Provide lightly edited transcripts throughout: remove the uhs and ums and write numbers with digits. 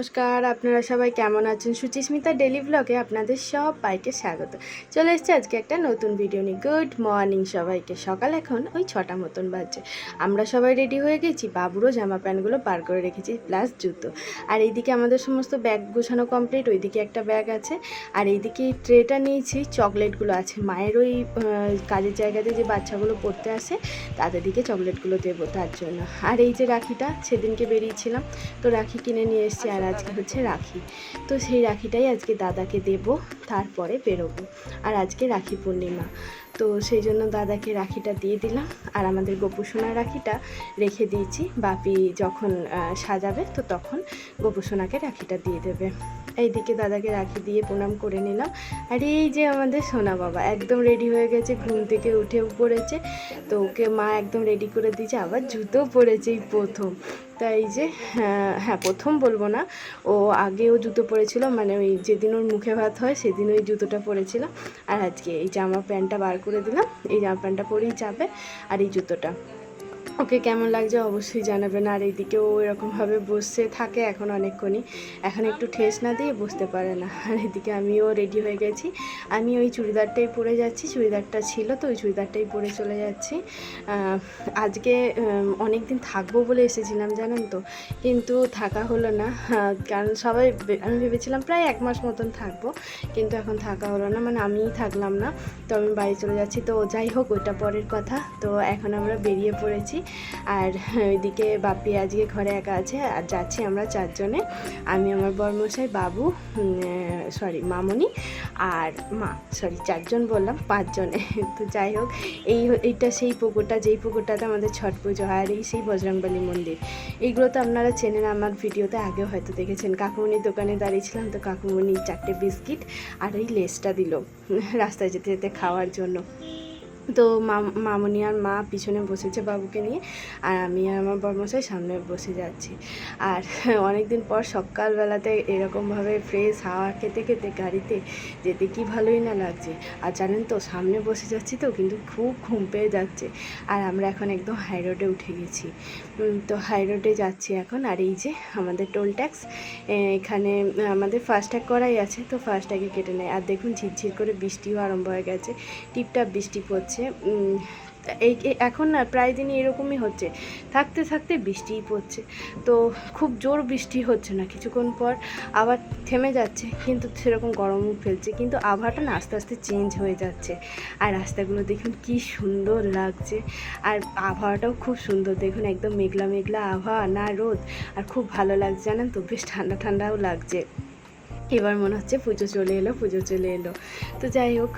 নমস্কার, আপনারা সবাই কেমন আছেন? সুচিস্মিতা ডেলি ব্লগে আপনাদের সবাইকে স্বাগত। চলে এসেছে আজকে একটা নতুন ভিডিও নিয়ে। গুড মর্নিং সবাইকে। সকাল এখন ওই 6টা মতন বাজছে। আমরা সবাই রেডি হয়ে গেছি, বাবুরও জামা প্যান্টগুলো বার করে রেখেছি, প্লাস জুতো। আর এইদিকে আমাদের সমস্ত ব্যাগ গোছানো কমপ্লিট, ওইদিকে একটা ব্যাগ আছে। আর এইদিকে এই ট্রেটা নিয়েছি, চকলেটগুলো আছে মায়ের ওই কাজের জায়গাতে যে বাচ্চাগুলো পড়তে আসে তাদেরকে চকলেটগুলো দেবো তার জন্য। আর এই যে রাখিটা, সেদিনকে বেরিয়েছিলাম তো রাখি কিনে নিয়ে এসেছি, আর আজকে হচ্ছে রাখি। তো সেই রাখিটাই আজকে দাদাকে দেব, তারপরে বেরোবো। আর আজকে রাখি পূর্ণিমা, তো সেই জন্য দাদাকে রাখিটা দিয়ে দিলাম। আর আমাদের গোপুসোনার রাখিটা রেখে দিয়েছি, বাপি যখন সাজাবে তো তখন গোপুসোনাকে রাখিটা দিয়ে দেবে। এইদিকে দাদাকে রাখি দিয়ে প্রণাম করে নিলাম। আর এই যে আমাদের সোনা বাবা একদম রেডি হয়ে গেছে, ঘুম থেকে উঠেও পড়েছে। তো ওকে মা একদম রেডি করে দিয়েছে, আবার জুতো পরেছে এই প্রথম। তাই যে হ্যাঁ প্রথম বলবো না, ও আগেও জুতো পরেছিল, মানে ওই যেদিন ওর মুখে ভাত হয় সেদিন ওই জুতোটা পরেছিল। আর আজকে এই জামা প্যান্টটা বার করে দিলাম, এই জামা প্যান্টটা পরেই যাবে। আর এই জুতোটা ওকে কেমন লাগছে অবশ্যই জানাবেন। আর এইদিকেও এরকমভাবে বসে থাকে এখন অনেকক্ষণই, এখন একটু ঠেস না দিয়ে বসতে পারে না। আর এদিকে আমিও রেডি হয়ে গেছি, আমি ওই চুড়িদারটাই পরে যাচ্ছি, চুড়িদারটা ছিল তো ওই চুড়িদারটাই পরে চলে যাচ্ছি। আজকে অনেক দিন থাকবো বলে এসেছিলাম জানেন তো, কিন্তু থাকা হলো না। কারণ সবাই, আমি ভেবেছিলাম প্রায় 1 মাস মতন থাকবো, কিন্তু এখন থাকা হলো না, মানে আমিই থাকলাম না। তো আমি বাড়ি চলে যাচ্ছি, তো যাই হোক ওইটা পরের কথা। তো এখন আমরা বেরিয়ে পড়েছি। আর ওইদিকে বাপি আজকে ঘরে একা আছে, আর যাচ্ছি আমরা 4 জনে, আমি, আমার বরমশাই, বাবু, মামনি আর মা, 4 জন বললাম, 5 জনে। তো যাই হোক এইটা সেই পুকুরটা, যেই পুকুরটাতে আমাদের ছট পুজো হয়, আর এই সেই বজরংবলী মন্দির। এইগুলো তো আপনারা চেনেন, আমার ভিডিওতে আগেও হয়তো দেখেছেন। কাকুমণির দোকানে দাঁড়িয়েছিলাম, তো কাকুমণি 4টে বিস্কিট আর ওই লেসটা দিল রাস্তায় যেতে যেতে খাওয়ার জন্য। তো মামনি আর মা পিছনে বসেছে বাবুকে নিয়ে, আর আমি আর আমার বরমশাই সামনে বসে যাচ্ছি। আর অনেক দিন পর সকালবেলাতে এরকমভাবে ফ্রেশ হাওয়া খেতে খেতে গাড়িতে যেতে কি ভালোই না লাগছে। আর জানেন তো সামনে বসে যাচ্ছি তো কিন্তু খুব ঘুম পেয়ে যাচ্ছে। আর আমরা এখন একদম হাই রোডে উঠে গেছি, তো হাই রোডে যাচ্ছি এখন। আর এই যে আমাদের টোল ট্যাক্স, এখানে আমাদের ফাস্ট্যাগ করাই আছে, তো ফাস্ট্যাগে কেটে নেয়। আর দেখুন ঝিরঝির করে বৃষ্টিও আরম্ভ হয়ে গেছে, টিপটাপ বৃষ্টি পড়ছে। এই এখন না প্রায় দিনই এরকমই হচ্ছে, থাকতে থাকতে বৃষ্টিই পড়ছে। তো খুব জোর বৃষ্টি হচ্ছে না, কিছুক্ষণ পর আবার থেমে যাচ্ছে, কিন্তু সেরকম গরমও ফেলছে, কিন্তু আবহাওয়াটা না আস্তে আস্তে চেঞ্জ হয়ে যাচ্ছে। আর রাস্তাগুলো দেখুন কি সুন্দর লাগছে, আর আবহাওয়াটাও খুব সুন্দর। দেখুন একদম মেঘলা মেঘলা আবহাওয়া, না রোদ, আর খুব ভালো লাগছে জানেন তো, বেশ ঠান্ডা ঠান্ডাও লাগছে। এবার মনে হচ্ছে পুজো চলে এলো। তো যাই হোক,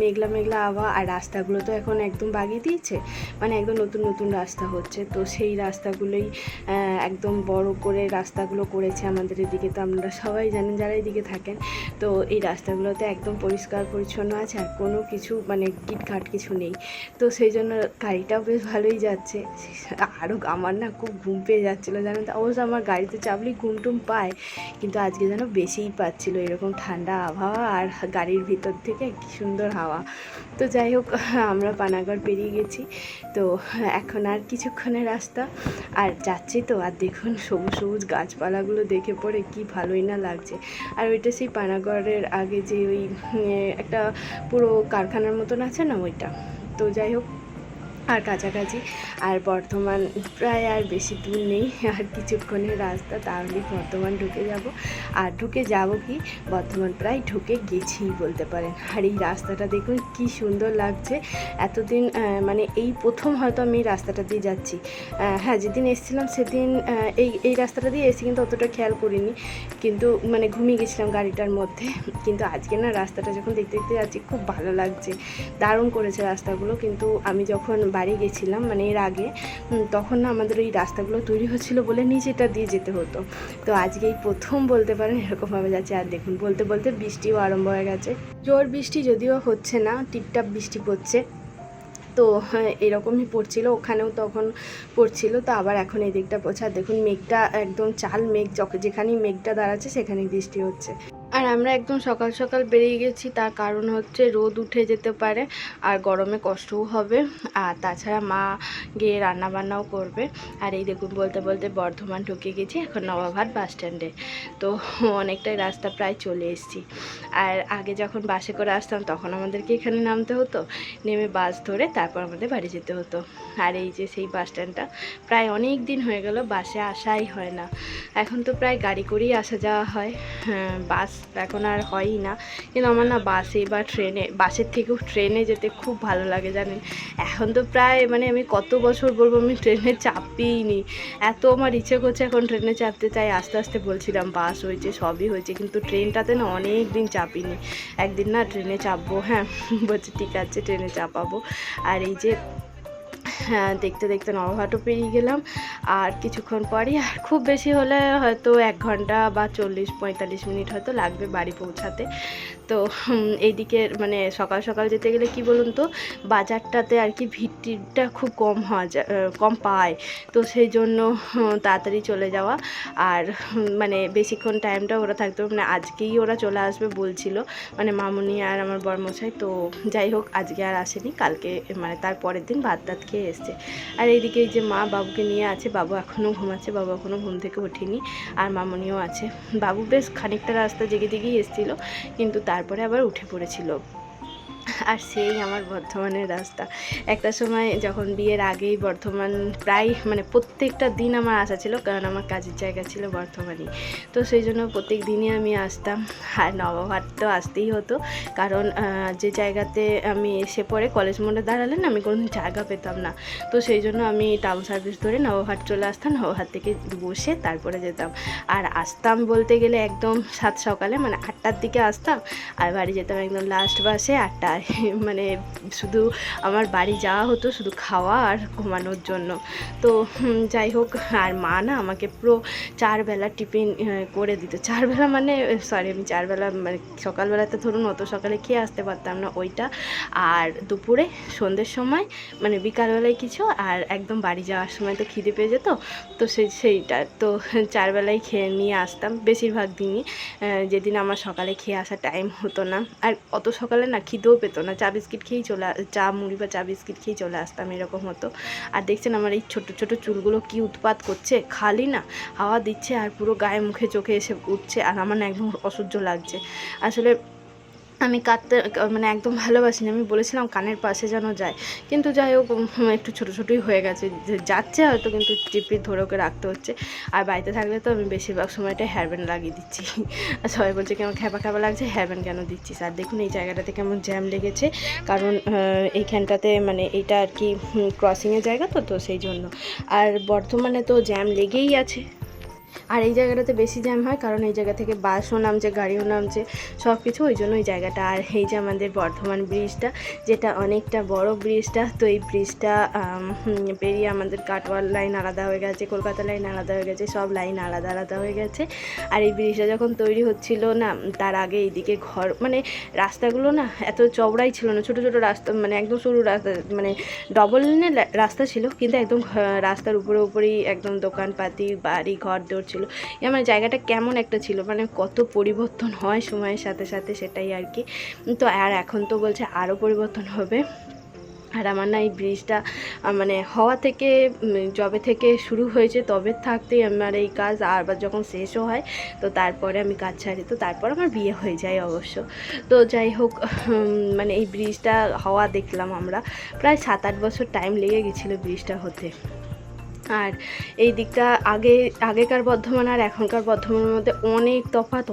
মেঘলা মেঘলা আবহাওয়া। আর রাস্তাগুলো তো এখন একদম বাগিয়ে দিয়েছে, মানে একদম নতুন নতুন রাস্তা হচ্ছে। তো সেই রাস্তাগুলোই একদম বড় করে রাস্তাগুলো করেছে আমাদের এদিকে। তো আপনারা সবাই জানেন যারা এদিকে থাকেন, তো এই রাস্তাগুলোতে একদম পরিষ্কার পরিচ্ছন্ন আছে, আর কোনো কিছু মানে কিটঘাট কিছু নেই। তো সেই জন্য গাড়িটাও বেশ ভালোই যাচ্ছে। আরও আমার না খুব ঘুম পেয়ে যাচ্ছিলো জানেন তো, অবশ্য আমার গাড়িতে চাপলেই ঘুম টুম পায়, কিন্তু আজকে যেন বেশিই পাচ্ছিল, এরকম ঠান্ডা আবহাওয়া আর গাড়ির ভিতর থেকে কি সুন্দর হাওয়া। তো যাই হোক আমরা পানাগড় পেরিয়ে গেছি, তো এখন আর কিছুক্ষণের রাস্তা, আর যাচ্ছি তো। আর দেখুন সবুজ সবুজ গাছপালাগুলো দেখে পড়ে কি ভালোই না লাগছে। আর ওইটা সেই পানাগড়ের আগে যে ওই একটা পুরো কারখানার মতন আছে না, ওইটা। তো যাই হোক আর কাছাকাছি, আর বর্ধমান প্রায় আর বেশি দূর নেই, আর কিছুক্ষণের রাস্তা, তাহলেই বর্ধমান ঢুকে যাব। আর ঢুকে যাব কি, বর্ধমান প্রায় ঢুকে গেছিই বলতে পারেন। আর এই রাস্তাটা দেখুন কি সুন্দর লাগছে। এতদিন মানে এই প্রথম হয়তো আমি এই রাস্তাটা দিয়ে যাচ্ছি। হ্যাঁ যেদিন এসেছিলাম সেদিন এই রাস্তাটা দিয়ে এসেছি, কিন্তু অতটা খেয়াল করিনি, কিন্তু মানে ঘুমিয়ে গেছিলাম গাড়িটার মধ্যে। কিন্তু আজকে না রাস্তাটা যখন দেখতে দেখতে যাচ্ছি খুব ভালো লাগছে, দারুণ করেছে রাস্তাগুলো। কিন্তু আমি যখন বাড়ি গেছিলাম মানে এর আগে, তখন না আমাদের ওই রাস্তাগুলো তৈরি হচ্ছিলো বলে নিচেটা দিয়ে যেতে হতো। তো আজকে এই প্রথম বলতে পারেন এরকমভাবে যাচ্ছে। আর দেখুন বলতে বলতে বৃষ্টিও আরম্ভ হয়ে গেছে, জোর বৃষ্টি যদিও হচ্ছে না, টিপটাপ বৃষ্টি পড়ছে। তো এরকমই পড়ছিল, ওখানেও তখন পড়ছিল, তো আবার এখন এই দিকটা পড়ছে। আর দেখুন মেঘটা একদম চাল মেঘ, যেখানেই মেঘটা দাঁড়াচ্ছে সেখানেই বৃষ্টি হচ্ছে। আর আমরা একদম সকাল সকাল বেরিয়ে গেছি, তার কারণ হচ্ছে রোদ উঠে যেতে পারে আর গরমে কষ্টও হবে, আর তাছাড়া মা গিয়ে রান্নাবান্নাও করবে। আর এই দেখুন বলতে বলতে বর্ধমান ঢুকে গেছি, এখন নবাবহাট বাস স্ট্যান্ডে। তো অনেকটাই রাস্তা প্রায় চলে এসেছি। আর আগে যখন বাসে করে আসতাম তখন আমাদেরকে এখানে নামতে হতো, নেমে বাস ধরে তারপর আমাদের বাড়ি যেতে হতো। আর এই যে সেই বাস স্ট্যান্ডটা, প্রায় অনেক দিন হয়ে গেল বাসে আসাই হয় না। এখন তো প্রায় গাড়ি করেই আসা যাওয়া হয়, বাস এখন আর হয়ই না। কিন্তু আমার না বাসে বা ট্রেনে, বাসের থেকেও ট্রেনে যেতে খুব ভালো লাগে জানেন। এখন তো প্রায় মানে আমি কত বছর বলবো আমি ট্রেনে চাপিনি, এত আমার ইচ্ছে করছে এখন ট্রেনে চাপতে চাই। আস্তে আস্তে বলছিলাম বাস হয়েছে সবই হয়েছে, কিন্তু ট্রেনটাতে না অনেক দিন চাপিনি। একদিন না ট্রেনে চাপবো, হ্যাঁ বলছি ঠিক আছে ট্রেনে চাপাবো। আর এই যে হ্যাঁ দেখতে দেখতে নবাবহাটও পেরিয়ে গেলাম, আর কিছুক্ষণ পরই, আর খুব বেশি হলে হয়তো 1 ঘন্টা বা 40-45 মিনিট হয়তো লাগবে বাড়ি পৌঁছাতে। তো এইদিকে মানে সকাল সকাল যেতে গেলে কি বলুন তো, বাজারটাতে আর কি ভিড়টা খুব কম হওয়া যায়, কম পায়। তো সেই জন্য তাড়াতাড়ি চলে যাওয়া, আর মানে বেশিক্ষণ টাইমটা ওরা থাকতো, মানে আজকেই ওরা চলে আসবে বলছিল, মানে মামুনি আর আমার বরমশাই। তো যাই হোক আজকে আর আসেনি, কালকে মানে তার পরের দিন ভাত টাত খেয়ে এসছে। আর এইদিকে এই যে মা বাবুকে নিয়ে আছে, বাবু এখনও ঘুমাচ্ছে, বাবু এখনও ঘুম থেকে ওঠেনি, আর মামুনিও আছে। বাবু বেশ খানিকটা রাস্তা জেগে জেগেই এসেছিলো, কিন্তু তারপরে আবার উঠে পড়েছিল। আর সেই আমার বর্ধমানের রাস্তা। একটা সময় যখন বিয়ের আগেই বর্ধমান প্রায় মানে প্রত্যেকটা দিন আমার আসা ছিল, কারণ আমার কাজের জায়গা ছিল বর্ধমানই। তো সেই জন্য প্রত্যেক দিনই আমি আসতাম। আর নবাবহাট তো আসতেই হতো, কারণ যে জায়গাতে আমি এসে পরে কলেজ মোড়ে দাঁড়ালে না আমি কোনোদিন জায়গা পেতাম না। তো সেই জন্য আমি টাউন সার্ভিস ধরে নবাবহাট চলে আসতাম, নবাবহাট থেকে বসে তারপরে যেতাম। আর আসতাম বলতে গেলে একদম সাত সকালে, মানে 8টার দিকে আসতাম, আর বাড়ি যেতাম একদম লাস্ট বাসে 8টায়। মানে শুধু আমার বাড়ি যাওয়া হতো শুধু খাওয়া আর ঘুমানোর জন্য। তো যাই হোক, আর মা না আমাকে পুরো 4 বেলা টিফিন করে দিত। 4 বেলা মানে সরি, আমি 4 বেলা মানে সকালবেলাতে ধরুন অত সকালে খেয়ে আসতে পারতাম না ওইটা, আর দুপুরে সন্ধ্যের সময় মানে বিকালবেলায় কিছু, আর একদম বাড়ি যাওয়ার সময় তো খিদে পেয়ে যেত, তো সেইটা তো 4 বেলায় খেয়ে নিয়ে আসতাম বেশিরভাগ দিনই। যেদিন আমার সকালে খেয়ে আসা টাইম হতো না, আর অত সকালে না খিদেও পেতো না, চা বিস্কিট খেয়েই চা মুড়ি বা চা বিস্কিট খেয়েই চলে আসতাম, এরকম হতো। আর দেখছেন আমার এই ছোট ছোট চুলগুলো কি উৎপাত করছে, খালি না হাওয়া দিচ্ছে আর পুরো গায়ে মুখে চোখে এসে উঠছে, আর আমার না একদম অসহ্য লাগছে। আসলে আমি কাটতে মানে একদম ভালোবাসি না, আমি বলেছিলাম কানের পাশে যেন যায়, কিন্তু যাই হোক একটু ছোটো ছোটোই হয়ে গেছে, যাচ্ছে হয়তো, কিন্তু টিপি ধরে ওকে রাখতে হচ্ছে। আর বাড়িতে থাকলে তো আমি বেশিরভাগ সময়টা হেয়ার ব্যান্ড লাগিয়ে দিচ্ছি। আর সবাই বলছে কেমন খ্যাপা খ্যাপা লাগছে, হেয়ার ব্যান্ড কেন দিচ্ছিস। আর দেখুন এই জায়গাটাতে কেমন জ্যাম লেগেছে, কারণ এইখানটাতে মানে এইটা আর কি ক্রসিংয়ের জায়গা, তো সেই জন্য। আর বর্তমানে তো জ্যাম লেগেই আছে। আর এই জায়গাটাতে বেশি জ্যাম হয়, কারণ এই জায়গা থেকে বাসও নামছে, গাড়িও নামছে, সব কিছু ওই জন্য ওই জায়গাটা। আর এই যে আমাদের বর্ধমান ব্রিজটা, যেটা অনেকটা বড় ব্রিজটা, তো এই ব্রিজটা পেরিয়ে আমাদের কাটোয়ার লাইন আলাদা হয়ে গেছে, কলকাতা লাইন আলাদা হয়ে গেছে, সব লাইন আলাদা আলাদা হয়ে গেছে। আর এই ব্রিজটা যখন তৈরি হচ্ছিল না, তার আগে এইদিকে ঘর মানে রাস্তাগুলো না এত চওড়াই ছিল না, ছোটো ছোটো রাস্তা, মানে একদম সরু রাস্তা, মানে ডবল লেনের রাস্তা ছিল, কিন্তু একদম রাস্তার উপরেই একদম দোকানপাতি বাড়ি ঘর দৌড় ছিল। আমার জায়গাটা কেমন একটা ছিল, মানে কত পরিবর্তন হয় সময়ের সাথে সাথে, সেটাই আর কি। তো আর এখন তো বলছে আরও পরিবর্তন হবে। আর আমার না এই ব্রিজটা মানে হওয়া থেকে যবে থেকে শুরু হয়েছে তবে থাকতেই আমার এই কাজ, আর যখন শেষও হয় তো তারপরে আমি কাজ ছাড়ি, তো তারপর আমার বিয়ে হয়ে যায় অবশ্য। তো যাই হোক মানে এই ব্রিজটা হওয়া দেখলাম আমরা, প্রায় 7-8 বছর টাইম লেগে গেছিলো ব্রিজটা হতে। আর এই দিকটা আগেকার বর্ধমান আর এখনকার বর্ধমানের মধ্যে অনেক তফাৎ,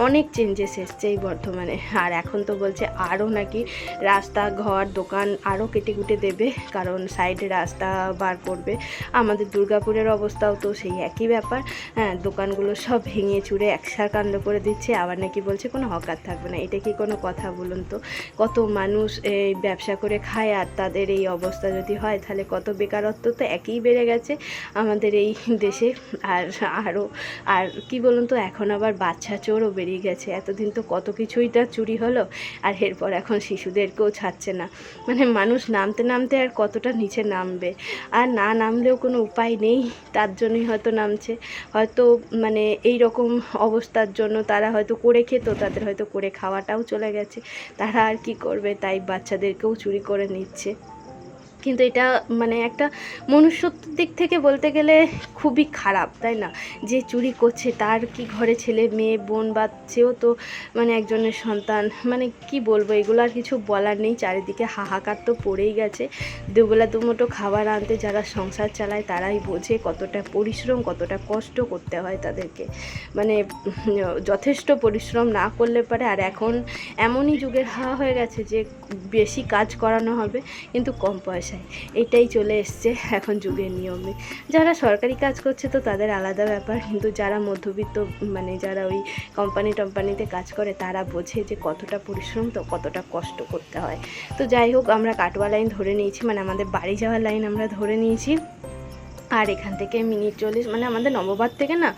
অনেক চেঞ্জেস এসছে এই বর্ধমানে। আর এখন তো বলছে আরও নাকি রাস্তা ঘর দোকান আরও কেটে কুটে দেবে, কারণ সাইডে রাস্তা বার করবে। আমাদের দুর্গাপুরের অবস্থাও তো সেই একই ব্যাপার, হ্যাঁ দোকানগুলো সব ভেঙে চুরে একসার কাণ্ড করে দিচ্ছে, আবার নাকি বলছে কোনো হকার থাকবে না। এটা কি কোনো কথা বলুন তো? কত মানুষ এই ব্যবসা করে খায়, আর তাদের এই অবস্থা যদি হয় তাহলে কত বেকারত্ব মনুষ্যত্ব তো একই বেড়ে গেছে আমাদের এই দেশে। আর কি বলুন তো, এখন আবার বাচ্চা চোরও বেরিয়ে গেছে। এতদিন তো কত কিছুই তার চুরি হলো, আর এরপর এখন শিশুদেরকেও ছাড়ছে না। মানে মানুষ নামতে নামতে আর কতটা নিচে নামবে, আর না নামলেও কোনো উপায় নেই, তার জন্যই হয়তো নামছে। হয়তো মানে এই রকম অবস্থার জন্য তারা হয়তো করে খেত, তাদের হয়তো করে খাওয়াটাও চলে গেছে, তারা আর কি করবে, তাই বাচ্চাদেরকেও চুরি করে নিচ্ছে। কিন্তু এটা মানে একটা মনুষ্যত্বের দিক থেকে বলতে গেলে খুবই খারাপ, তাই না? যে চুরি করছে তার কি ঘরে ছেলে মেয়ে বোন বা সেও তো মানে একজনের সন্তান, মানে কি বলবো, এগুলো আর কিছু বলার নেই। চারিদিকে হাহাকার তো পড়েই গেছে। দুবেলা দুমুঠো খাবার আনতে যারা সংসার চালায় তারাই বোঝে কতটা পরিশ্রম, কতটা কষ্ট করতে হয় তাদেরকে। মানে যথেষ্ট পরিশ্রম না করলে পারে। আর এখন এমনই যুগের হাওয়া হয়ে গেছে যে বেশি কাজ করানো হবে কিন্তু কম পয়সায়, এটাই চলে এসছে এখন যুগের নিয়মে। যারা সরকারি কাজ করছে তো তাদের আলাদা ব্যাপার, কিন্তু যারা মধ্যবিত্ত মানে যারা ওই কোম্পানিতে কাজ করে তারা বোঝে যে কতটা পরিশ্রম, তো কতটা কষ্ট করতে হয়। তো যাই হোক, আমরা কাটোয়া লাইন ধরে নিয়েছি, মানে আমাদের বাড়ি যাওয়ার লাইন আমরা ধরে নিয়েছি। আর এখান থেকে মিনিট 40, মানে আমাদের নববাদ থেকে না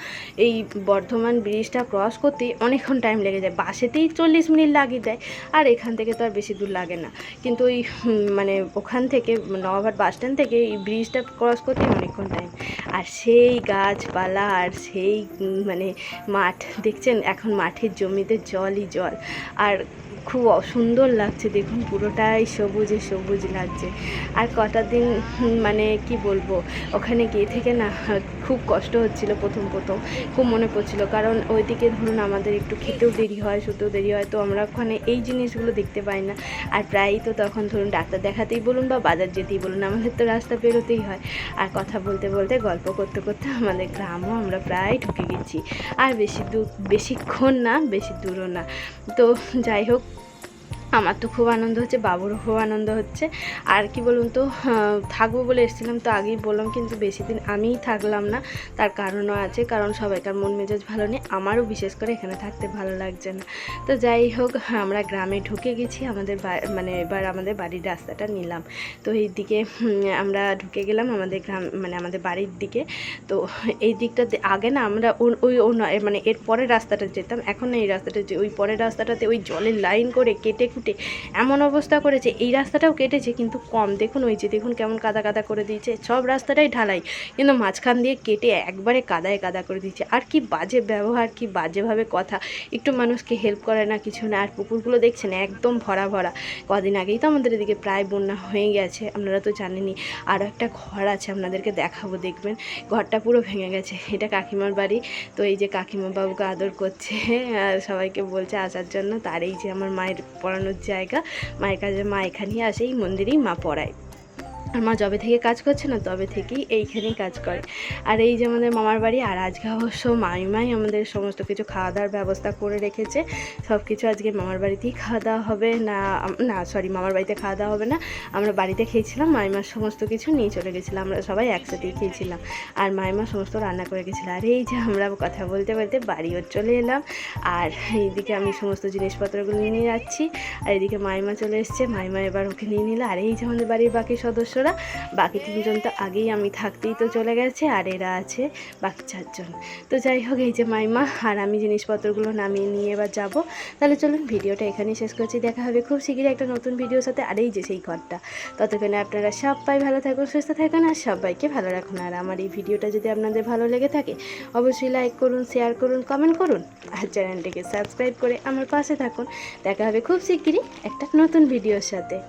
এই বর্ধমান ব্রিজটা ক্রস করতেই অনেকক্ষণ টাইম লেগে যায়। বাসেতেই 40 মিনিট লাগিয়ে দেয়, আর এখান থেকে তো আর বেশি দূর লাগে না। কিন্তু ওই মানে ওখান থেকে নবাবহাট বাস স্ট্যান্ড থেকে এই ব্রিজটা ক্রস করতেই অনেকক্ষণ টাইম। আর সেই গাছপালা আর সেই মানে মাঠ দেখছেন, এখন মাঠের জমিতে জলই জল, আর খুব সুন্দর লাগছে দেখুন, পুরোটাই সবুজে সবুজ লাগছে। আর কটা দিন মানে কি বলবো, ওখানে গিয়ে থেকে না খুব কষ্ট হচ্ছিল প্রথম খুব মনে পড়ছিল, কারণ ওইদিকে ধরুন আমাদের একটু খেতেও দেরি হয়, শুতেও দেরি হয়, তো আমরা ওখানে এই জিনিসগুলো দেখতে পাই না। আর প্রায়ই তো তখন ধরুন ডাক্তার দেখাতেই বলুন বা বাজার যেতেই বলুন, আমাদের তো রাস্তা বেরোতেই হয়। আর কথা বলতে বলতে গল্প করতে করতে আমাদের গ্রামও আমরা প্রায় ঢুকে গেছি। আর বেশিক্ষণ না, বেশি দূরও না। তো যাই হোক, আমার তো খুব আনন্দ হচ্ছে, বাবুরও খুব আনন্দ হচ্ছে। আর কি বলুন তো, থাকবো বলে এসেছিলাম তো আগেই বললাম, কিন্তু বেশি দিন আমিই থাকলাম না। তার কারণও আছে, কারণ সবাইকার মন মেজাজ ভালো নেই, আমারও বিশেষ করে এখানে থাকতে ভালো লাগছে না। তো যাই হোক, আমরা গ্রামে ঢুকে গেছি, আমাদের মানে এবার আমাদের বাড়ির রাস্তাটা নিলাম। তো এই দিকে আমরা ঢুকে গেলাম আমাদের গ্রাম, মানে আমাদের বাড়ির দিকে। তো এই দিকটাতে আগে না আমরা ওই মানে এর পরের রাস্তাটা যেতাম, এখন এই রাস্তাটা যে ওই পরের রাস্তাটাতে ওই জলের লাইন করে কেটে এমন অবস্থা করেছে। এই রাস্তাটাও কেটেছে কিন্তু কম, দেখুন ওই যে দেখুন কেমন কাদা কাদা করে দিয়েছে, সব রাস্তাটাই ঢালাই কিন্তু মাঝখান দিয়ে কেটে একবারে কাদায় কাদা করে দিয়েছে। আর কি বাজে ব্যবহার, কি বাজেভাবে কথা, একটু মানুষকে হেল্প করে না, কিছু না। আর পুকুরগুলো দেখছেন একদম ভরা ভরা। কদিন আগেই তো আমাদের এদিকে প্রায় বন্যা হয়ে গেছে, আপনারা তো জানেনই। আরও একটা ঘর আছে, আপনাদেরকে দেখাবো, দেখবেন ঘরটা পুরো ভেঙে গেছে। এটা কাকিমার বাড়ি। তো এই যে কাকিমা বাবুকে আদর করছে আর সবাইকে বলছে আসার জন্য। তার এই যে আমার মায়ের পড়ানোর জায়গা, মায়ের কাছে মা এখানেই আসে, এই মন্দিরেই মা পড়ায়। আর মা যবে থেকে কাজ করছে না তবে থেকেই এইখানেই কাজ করে। আর এই যে আমাদের মামার বাড়ি, আর আজকে অবশ্য মামিমাই আমাদের সমস্ত কিছু খাওয়া দাওয়ার ব্যবস্থা করে রেখেছে। সব কিছু আজকে মামার বাড়িতেই খাওয়া দাওয়া হবে, মামার বাড়িতে খাওয়া দাওয়া হবে না, আমরা বাড়িতে খেয়েছিলাম। মামিমার সমস্ত কিছু নিয়ে চলে গেছিলাম, আমরা সবাই একসাথেই খেয়েছিলাম। আর মামিমা সমস্ত রান্না করে গেছিলো। আর এই যে আমরা কথা বলতে বলতে বাড়িও চলে এলাম। আর এইদিকে আমি সমস্ত জিনিসপত্রগুলো নিয়ে যাচ্ছি, আর এদিকে মামিমা চলে এসছে, মামিমা এবার ওকে নিয়ে নিল। আর এই যে আমাদের বাড়ির বাকি সদস্য, বাকি 3 জন তো আগেই আমি থাকতেই তো চলে গেছে, আর এরা আছে বাকি 4 জন। তো যাই হোক, এই যে মাইমা আর আমি জিনিসপত্রগুলো নামিয়ে নিয়ে এবার যাবো। তাহলে চলুন ভিডিওটা এখানেই শেষ করছি, দেখা হবে খুব শীঘ্রই একটা নতুন ভিডিওর সাথে। আর এই যে সেই ঘরটা, ততক্ষণে আপনারা সবাই ভালো থাকুন, সুস্থ থাকুন, আর সবাইকে ভালো রাখুন। আর আমার এই ভিডিওটা যদি আপনাদের ভালো লেগে থাকে অবশ্যই লাইক করুন, শেয়ার করুন, কমেন্ট করুন, আর চ্যানেলটিকে সাবস্ক্রাইব করে আমার পাশে থাকুন। দেখা হবে খুব শীঘ্রই একটা নতুন ভিডিওর সাথে।